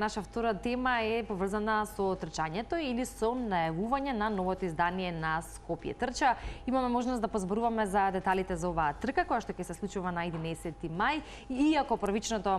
наша втора тема е поврзана со трчањето или со најавување на новото издание на Скопје трча. Имаме можност да позборуваме за деталите за оваа трка, која што ќе се случува на 11 мај. Иако првичното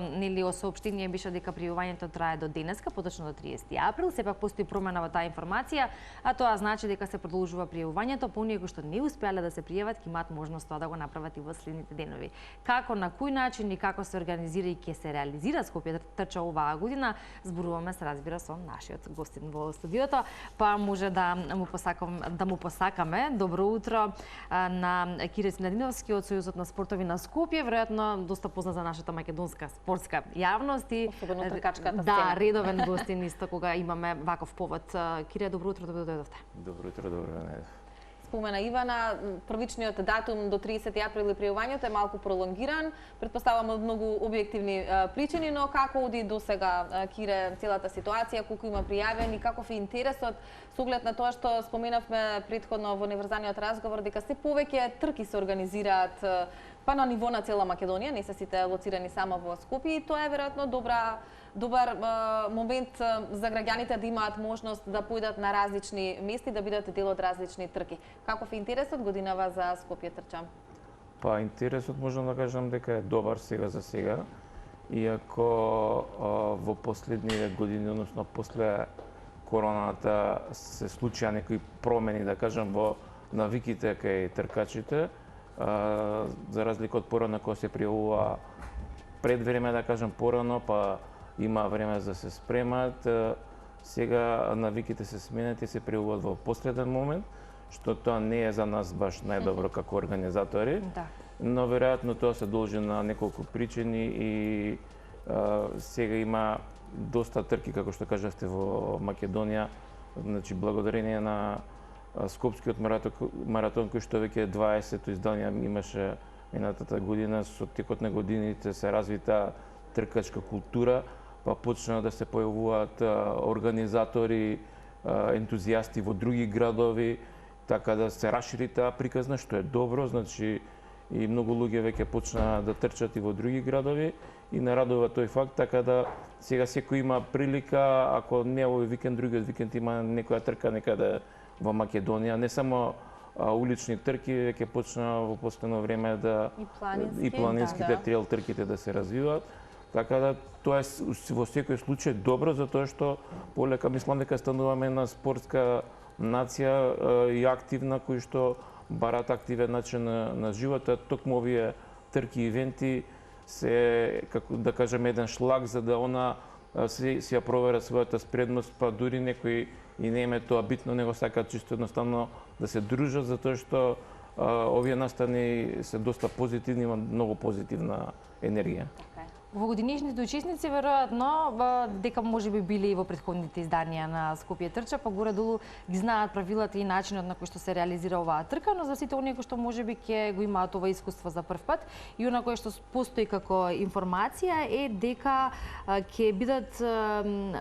соопштение беше дека пријавувањето трае до денеска, поточно до 30 април, сепак постои промена во таа информација, а тоа значи дека се продолжува пријавувањето, по оние кои што не успеале да се пријават, ќе имаат можност тоа да го направат и во следните денови. Како, на кој начин и како се организира и ќе се реализира Скопје трча оваа година, зборуваме се разбира со нашиот гостин во студиото, па може да му посакаме добро утро на Кире Снединовски од Сојузот на спортови на Скопје, веројатно доста познат за нашата македонска спортска јавност и особено тркачката сцена. Да, редовен гостин исто кога имаме ваков повод. Кире, добро утро, добро дојдовте. Добро утро, добро дојдовте. Спомена Ивана, првичниот датум до 30 април и пријавувањето е малку пролонгиран, претпоставам од многу објективни причини, но како оди до сега, Кире, целата ситуација, колку има пријавени, каков е интересот, со оглед на тоа што споменавме претходно во неврзаниот разговор, дека се повеќе трки се организираат па на ниво на цела Македонија, не се сите лоцирани само во Скопје, и тоа е веројатно добар момент за граѓаните да имаат можност да појдат на различни места и да бидат дел од различни трки. Каков е интересот годинава за Скопје трча? Па интересот можам да кажам дека е добар сега за сега, иако во последниве години, односно после короната, се случија некои промени, да кажам, во навиките кај тркачите, за разлика од порано кога се пријавува пред време, да кажам, порано, па има време за да се спремат. Сега навиките се сменат и се пријавуваат во последен момент, што тоа не е за нас баш најдобро како организатори, Да. но веројатно тоа се должи на неколку причини и сега има доста трки, како што кажавте, во Македонија, значи благодарение на Скопскиот маратон, кој што веќе 20-то издание имаше минатата година, со текот на годините се развита тркачка култура, па почна да се појавуваат организатори, ентузијасти во други градови, така да се расшири таа приказна, што е добро, значи и многу луѓе веќе почна да трчат и во други градови и нарадува тој факт, така да сега секој има прилика, ако не овој викенд, другиот викенд има некоја трка некаде во Македонија, не само улични трки, веќе почна во последно време да и планинските трейл трките да се развиваат. Така да тоа е во секој случај добро, затоа што полека мислам дека стануваме една спортска нација и активна, кој што барат активен начин на животот. Токму овие трки и ивенти се, како да кажем, еден шлаг за да она си ја провера својата спредност, па дури некои и не е тоа битно, него сакаат чисто едноставно да се дружат, затоа што овие настани се доста позитивни, има многу позитивна енергија. Во годинишните учесници веројатно дека можеби били и во претходните изданија на Скопје трча, па горе-долу ги знаат правилата и начинот на кој што се реализира оваа трка, но за сите оние кои што можеби ќе го имаат ова искуство за прв пат и она кое што постои како информација е дека ќе бидат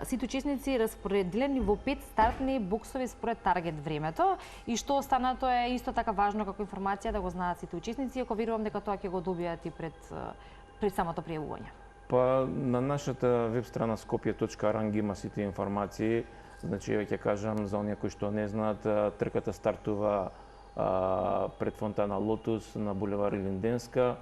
сите учесници распоределени во 5 стартни боксови според таргет времето, и што останато е исто така важно како информација да го знаат сите учесници, ако верувам дека тоа ќе го добијат и пред самото пријавување. Па на нашата веб страна skopje.rang има сите информации. Значи веќе кажам за оние кои што не знаат, трката стартува пред фонтана Лотус на булевар Илинденска.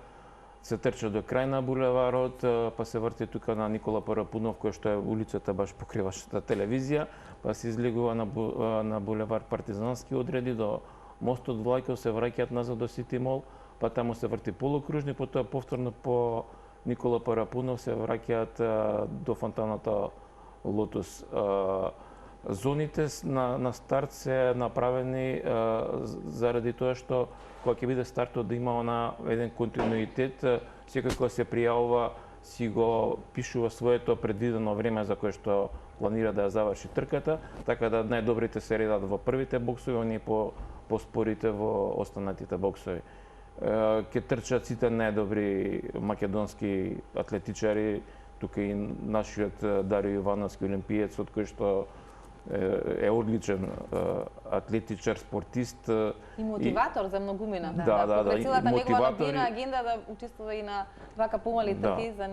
Се трча до крај на булеварот, па се врти тука на Никола Парапунов, која што е улицата баш покриващата телевизија, па се излегува на булевар Партизански, одреди до мостот Влајков, се враќаат назад до Сити Мол, па таму се врти полукружни, потоа повторно по Никола Парапунов се враќаат до фонтаната Лотус. Зоните на старт се направени заради тоа што кога ќе биде стартот да има еден континуитет, секој кој се пријавува си го пишува своето предвидено време за кое што планира да ја заврши трката, така да најдобрите се редат во првите боксови, оние по-спорите во останатите боксови. Ке трчат сите најдобри македонски атлетичари, тука и нашиот Дарио Ивановски олимпиец, од кој што е одличен атлетичар, спортист. И мотиватор за многумина. Да. Покрај целата негова Мотиватор одбиена агенда да учествува и на вака помали трки за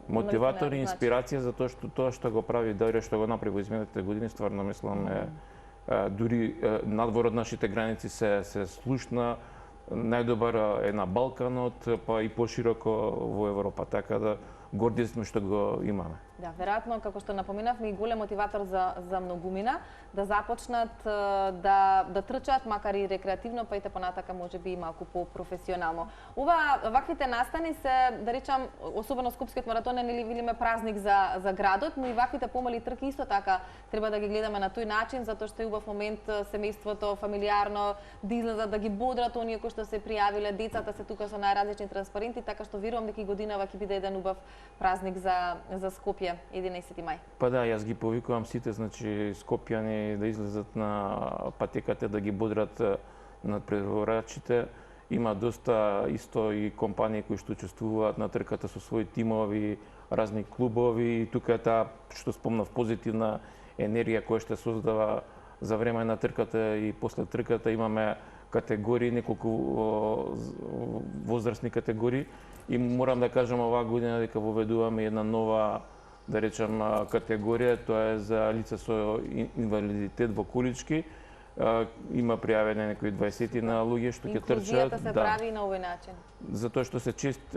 мотиватор и инспирација за тоа што го прави Дарио, што го направи во изминатите години, стварно мислам дури надвор од нашите граници се слушна, најдобар е на Балканот, па и пошироко во Европа, така да горди сме што го имаме. Да, веројатно, како што напоминавме, и голем мотиватор за многумина да започнат да трчат, макар и рекреативно, па и те понатака можеби и малку по-професионално. Ваквите настани се, да речам, особено Скопскиот маратон е нели празник за градот, но и ваквите помали трки исто така треба да ги гледаме на тој начин, затоа што е убав момент семејството, фамилиарно, да излезат да ги бодрат оние кои што се пријавиле, децата се тука со најразлични транспаренти, така што верувам дека и годинава ќе биде еден убав празник за Скопје, 11 мај. Па да, јас ги повикувам сите, значи скопјани да излезат на патеката да ги бодрат над предворачите. Има доста исто и компании кои што учествуваат на трката со своји тимови, разни клубови, и тука е таа што спомнав позитивна енергија која што создава за време на трката и после трката. Имаме категории, неколку возрастни категории, и морам да кажам оваа година дека воведуваме една нова, да речам, категорија, тоа е за лица со инвалидитет во колички. Има пријавени некои 20 на луѓе што ќе трчат. Инклузијата се прави на овој начин. Затоа што се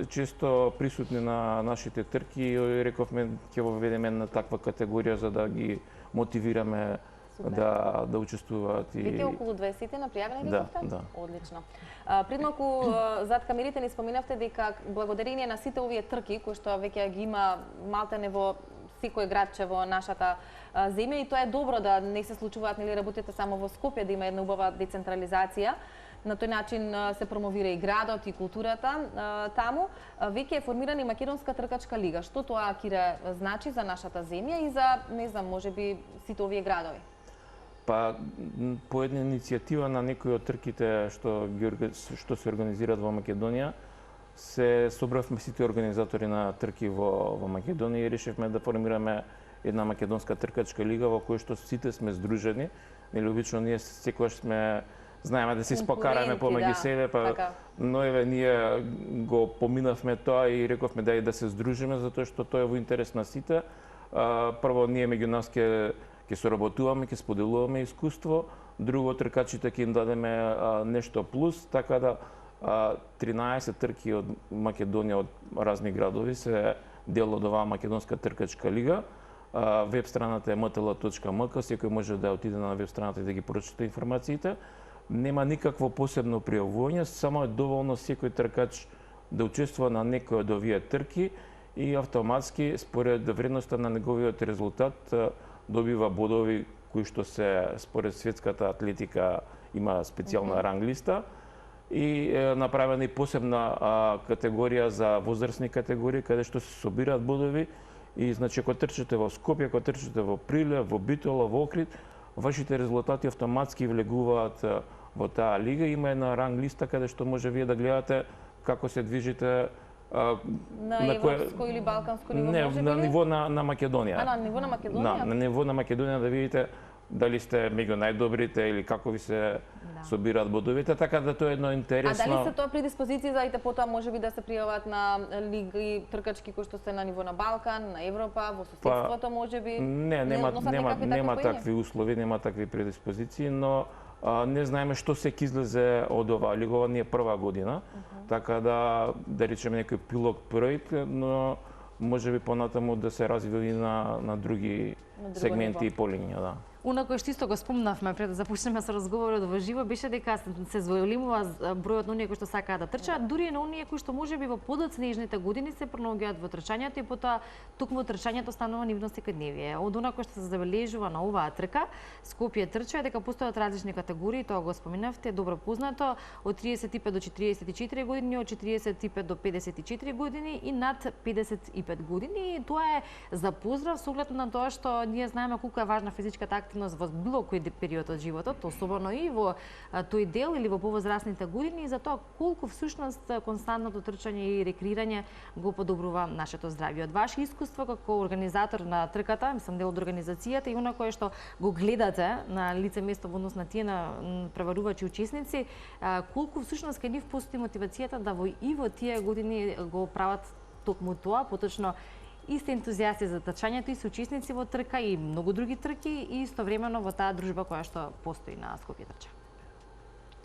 често присутни на нашите трки и рековме ќе воведеме на таква категорија за да ги мотивираме да учествуваат. Веќе околу 20 на пријавени рековте? Да. Одлично. Пред малку зад камерите ни споменавте дека благодарение на сите овие трки кои што веќе ги има малтене во секој градче во нашата земја, и тоа е добро да не се случуваат нели работите само во Скопје, да има една убава децентрализација. На тој начин се промовира и градот и културата таму. Веќе е формирана и Македонска тркачка лига. Што тоа, Кире, значи за нашата земја и за, не знам, можеби сите овие градови? Па, по една иницијатива на некои од трките што се организираат во Македонија, се собравме сите организатори на трки во Македонија и решивме да формираме една Македонска тркачка лига во која што сите сме здружени. Нели обично ние секогаш знаеме да се испокараме помеѓу себе, но еве ние го поминавме тоа и рековме да се здружиме затоа што тоа е во интерес на сите. Прво ние меѓу нас ќе соработуваме, ќе споделуваме искуство, друго тркачите ќе им дадеме нешто плюс, така да 13 трки од Македонија од разни градови се дел од оваа Македонска тркачка лига. Веб страната е mtl.mk, секој може да отиде на веб страната и да ги прочита информациите. Нема никакво посебно пријавување, само е доволно секој тркач да учествува на некој од овие трки и автоматски според вредноста на неговиот резултат добива бодови кои што се според светската атлетика има специјална ранглиста. И е направена и посебна категорија за возрастни категории, каде што се собираат бодови. И значи, ако трчате во Скопје, ако трчате во Прилеп, во Битола, во Охрид, вашите резултати автоматски влегуваат во таа лига. Има една ранг листа каде што може вие да гледате како се движите на европско или балканско ниво, не, на ниво на Македонија. На ниво на Македонија? На ниво на Македонија да видите дали сте меѓу најдобрите или како ви се собираат бодовите, така да тоа е едно интересно. А дали се тоа предиспозиции за потоа можеби да се пријават на лиги тркачки кои што се на ниво на Балкан, на Европа, во соседството можеби? Нема такви услови, нема такви предиспозиции, но не знаеме што се ќе излезе од оваа лига. Ова не е прва година, така да речеме некој пилот проект, но можеби понатаму да се развива и на други сегменти и полиња, да. Онако што исто го спомнавме пред да започнеме со разговорот во живо, беше дека се зголемува бројот на оние кои што сакаат да трчаат, дури и на оние кои што можеби во подоцнежните години се пронаоѓаат во трчањето и потоа токму трчањето станува нивно секојдневие. Од онако што се забележува на оваа трка, Скопје трча, дека постојат различни категории, тоа го споменавте, добро познато, од 35 до 44 години, од 45 до 54 години и над 55 години. И тоа е за поздрав со оглед на тоа што ние знаеме колку е важна физичката активност во било кој период од животот, особено и во тој дел или во повозрасните години, и за тоа колку всушност константното трчање и рекреирање го подобрува нашето здравје. Од ваше искуство како организатор на трката, мислам дел од организацијата и она кое што го гледате на лице место во однос на тие на преварувачи учесници, колку всушност кај нив постои мотивацијата да и во тие години го прават токму тоа, поточно и сте ентузијасти за трчањето и се учесници во трка и многу други трки и истовремено во таа дружба која што постои на Скопје трча.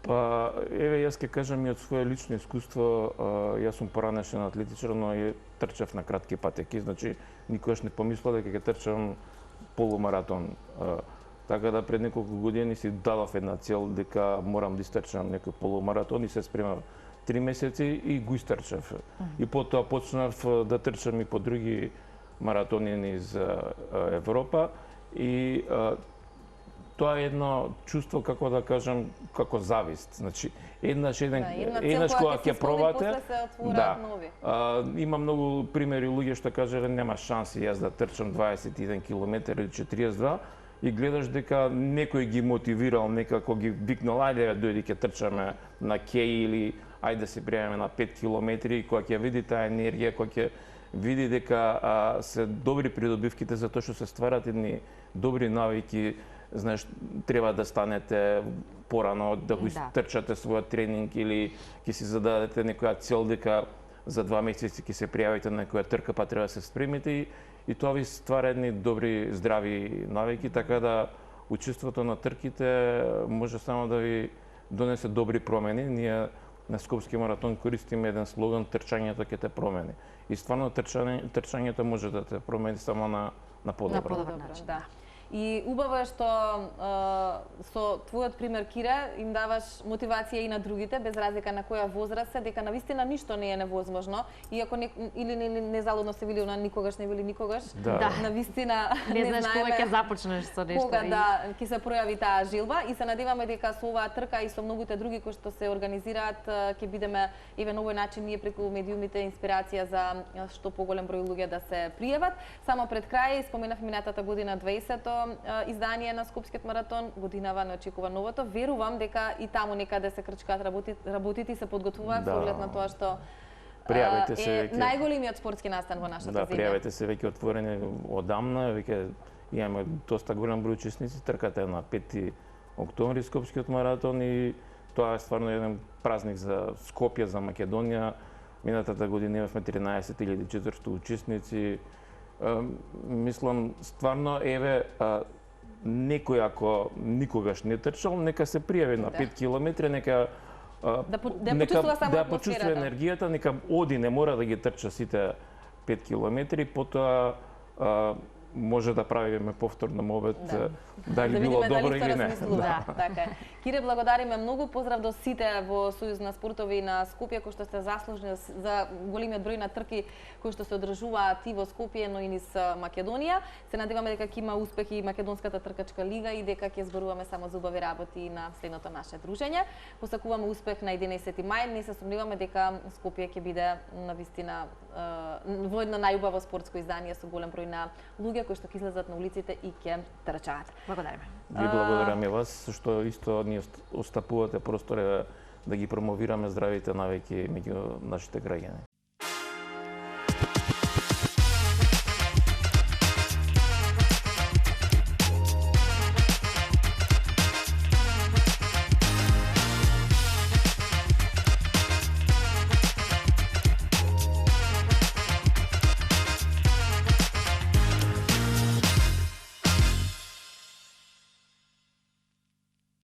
Па, еве, јас ќе кажам и од свое лично искуство, јас сум поранешен атлетичар, но и трчав на кратки патеки, значи никогаш не помислав дека ќе трчам полумаратон. Така да пред неколку години си дадов една цел дека морам да истрчам некој полумаратон и се спремав 3 месеци и го истрчав. И потоа почнав да трчам и по други маратони низ Европа и тоа е едно чувство, како да кажам, како завист. Значи, еднаш кога ќе пробате, има многу примери луѓе што кажале нема шанси јас да трчам 21 км или 42 и гледаш дека некој ги мотивирал, некако ги викнал, ајде дојди ќе трчаме на кеј или ајде да се пријавиме на 5 км и кога ќе види таа енергија, кога ќе види дека се добри придобивките за тоа што се стварат едни добри навики, знаеш, треба да станете порано, да го трчате својот тренинг или ќе си зададете некоја цел дека за 2 месеци ќе се пријавите на некоја трка, па треба да се спремите и тоа ви ствара едни добри, здрави навики, така да учеството на трките може само да ви донесе добри промени. Ние на Скопски маратон користиме еден слоган "Трчањето ќе те промени". И стварно трчањето може да те промени само на подобар начин. Да. И убаво е што со твојот пример, Кире, им даваш мотивација и на другите, без разлика на која возраст се, дека навистина ништо не е невозможно, иако или незалудно се вели, никогаш не вели никогаш. Да. Навистина не знаеш кога ќе започнеш со нешто. Кога ќе се пројави таа жилба и се надеваме дека со оваа трка и со многуте други кои што се организираат ќе бидеме еве на овој начин ние преку медиумите инспирација за што поголем број луѓе да се пријават. Само пред крај споменав минатата година 20-то издание на Скопскиот маратон, годинава не очекува новото. Верувам дека и таму некаде се крчкаат работите и се подготвуваат со оглед на тоа што е најголемиот спортски настан во нашата земја. Да, пријавете се веќе отворени одамна, веќе имаме доста голем број учесници, трката е на 5 октомври Скопскиот маратон и тоа е стварно еден празник за Скопје, за Македонија. Минатата година имавме 13.400 учесници. Мислам, стварно, еве, некој ако никогаш не трчал, нека се пријави на 5 километри, нека да почувствува енергијата, нека оди, не мора да ги трча сите 5 километри, потоа може да правиме повторно мовет дали било добро или не. Да, така е. Кире, благодариме многу. Поздрав до сите во Сојуз на спортови на Скопје кои што сте заслужни за големиот број на трки кои што се одржуваат и во Скопје, но и низ Македонија. Се надеваме дека ќе има успех и Македонската тркачка лига и дека ќе зборуваме само за убави работи на следното наше дружење. Посакуваме успех на 11 мај. Не се сомневаме дека Скопје ќе биде навистина во едно најубаво спортско издание со голем број на луѓе кои што ќе излезат на улиците и ќе трчаат. Благодариме. Ви благодараме вас што исто ни остапувате простор да ги промовираме здравите навики меѓу нашите граѓани.